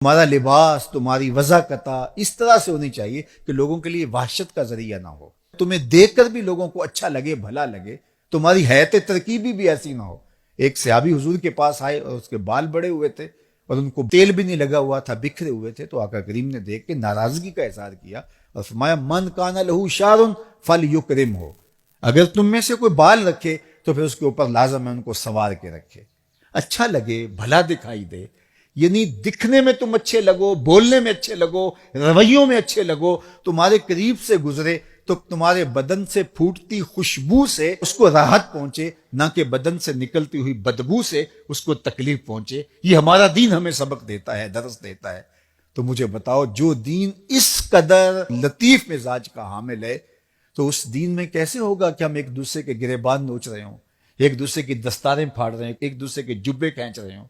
تمہارا لباس، تمہاری وضاحت اس طرح سے ہونی چاہیے کہ لوگوں کے لیے وحشت کا ذریعہ نہ ہو، تمہیں دیکھ کر بھی لوگوں کو اچھا لگے، بھلا لگے، تمہاری حیت ترکیبی بھی ایسی نہ ہو۔ ایک صحابی حضور کے پاس آئے اور اس کے بال بڑے ہوئے تھے اور ان کو تیل بھی نہیں لگا ہوا تھا، بکھرے ہوئے تھے، تو آقا کریم نے دیکھ کے ناراضگی کا اظہار کیا اور فرمایا من کان لہ شعر فلیکرمہ، اگر تم میں سے کوئی بال رکھے تو پھر اس کے اوپر لازم ہے ان کو سنوار کے رکھے، اچھا لگے، بھلا دکھائی دے۔ یعنی دکھنے میں تم اچھے لگو، بولنے میں اچھے لگو، رویوں میں اچھے لگو، تمہارے قریب سے گزرے تو تمہارے بدن سے پھوٹتی خوشبو سے اس کو راحت پہنچے، نہ کہ بدن سے نکلتی ہوئی بدبو سے اس کو تکلیف پہنچے۔ یہ ہمارا دین ہمیں سبق دیتا ہے، درس دیتا ہے۔ تو مجھے بتاؤ، جو دین اس قدر لطیف مزاج کا حامل ہے تو اس دین میں کیسے ہوگا کہ ہم ایک دوسرے کے گریبان نوچ رہے ہوں، ایک دوسرے کی دستاریں پھاڑ رہے ہیں، ایک دوسرے کے جبے کھینچ رہے ہوں،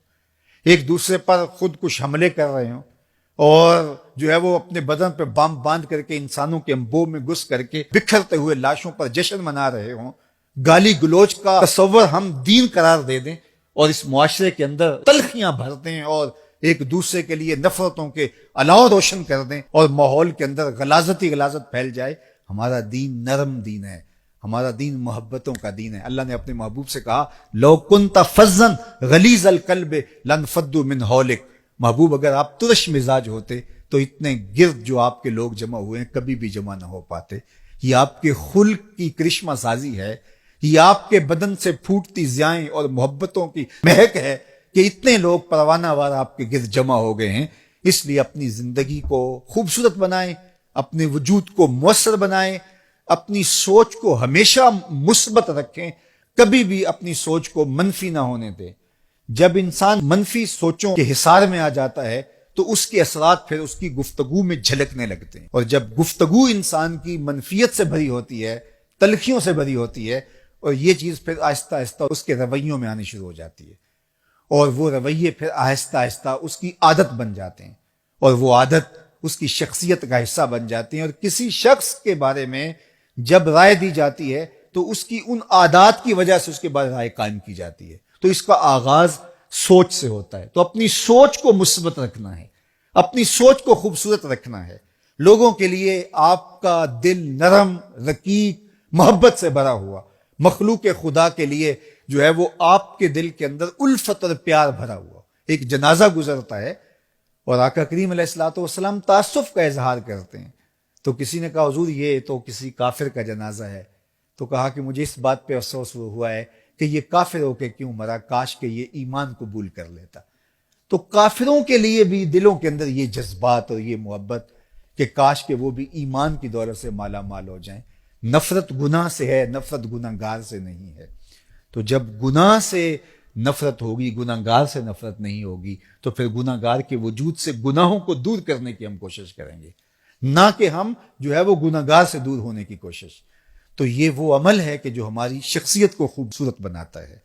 ایک دوسرے پر خود کش حملے کر رہے ہوں، اور جو ہے وہ اپنے بدن پہ بام باندھ کر کے انسانوں کے انبوہ میں گھس کر کے بکھرتے ہوئے لاشوں پر جشن منا رہے ہوں، گالی گلوچ کا تصور ہم دین قرار دے دیں اور اس معاشرے کے اندر تلخیاں بھر دیں اور ایک دوسرے کے لیے نفرتوں کے الاؤ روشن کر دیں اور ماحول کے اندر غلاظت ہی غلاظت پھیل جائے۔ ہمارا دین نرم دین ہے، ہمارا دین محبتوں کا دین ہے۔ اللہ نے اپنے محبوب سے کہا لو کنت فظا غلیظ القلب لانفضوا من حولک، محبوب اگر آپ ترش مزاج ہوتے تو اتنے گرد جو آپ کے لوگ جمع ہوئے ہیں کبھی بھی جمع نہ ہو پاتے۔ یہ آپ کے خلق کی کرشمہ سازی ہے، یہ آپ کے بدن سے پھوٹتی ضیائیں اور محبتوں کی مہک ہے کہ اتنے لوگ پروانہ وار آپ کے گرد جمع ہو گئے ہیں۔ اس لیے اپنی زندگی کو خوبصورت بنائیں، اپنے وجود کو مؤثر بنائیں، اپنی سوچ کو ہمیشہ مثبت رکھیں، کبھی بھی اپنی سوچ کو منفی نہ ہونے دیں۔ جب انسان منفی سوچوں کے حصار میں آ جاتا ہے تو اس کے اثرات پھر اس کی گفتگو میں جھلکنے لگتے ہیں، اور جب گفتگو انسان کی منفیت سے بھری ہوتی ہے، تلخیوں سے بھری ہوتی ہے، اور یہ چیز پھر آہستہ آہستہ اس کے رویوں میں آنی شروع ہو جاتی ہے، اور وہ رویے پھر آہستہ آہستہ اس کی عادت بن جاتے ہیں، اور وہ عادت اس کی شخصیت کا حصہ بن جاتی ہیں۔ اور کسی شخص کے بارے میں جب رائے دی جاتی ہے تو اس کی ان عادات کی وجہ سے اس کے بعد رائے قائم کی جاتی ہے۔ تو اس کا آغاز سوچ سے ہوتا ہے، تو اپنی سوچ کو مثبت رکھنا ہے، اپنی سوچ کو خوبصورت رکھنا ہے۔ لوگوں کے لیے آپ کا دل نرم، رقیق، محبت سے بھرا ہوا، مخلوق خدا کے لیے جو ہے وہ آپ کے دل کے اندر الفت اور پیار بھرا ہوا۔ ایک جنازہ گزرتا ہے اور آقا کریم علیہ الصلوۃ والسلام تاسف کا اظہار کرتے ہیں، تو کسی نے کہا حضور یہ تو کسی کافر کا جنازہ ہے، تو کہا کہ مجھے اس بات پہ افسوس ہوا ہے کہ یہ کافر ہو کے کیوں مرا، کاش کہ یہ ایمان قبول کر لیتا۔ تو کافروں کے لیے بھی دلوں کے اندر یہ جذبات اور یہ محبت کہ کاش کہ وہ بھی ایمان کی دولت سے مالا مال ہو جائیں۔ نفرت گناہ سے ہے، نفرت گناہ گار سے نہیں ہے۔ تو جب گناہ سے نفرت ہوگی، گناہ گار سے نفرت نہیں ہوگی، تو پھر گناہ گار کے وجود سے گناہوں کو دور کرنے کی ہم کوشش کریں گے، نہ کہ ہم جو ہے وہ گناہ گار سے دور ہونے کی کوشش۔ تو یہ وہ عمل ہے کہ جو ہماری شخصیت کو خوبصورت بناتا ہے۔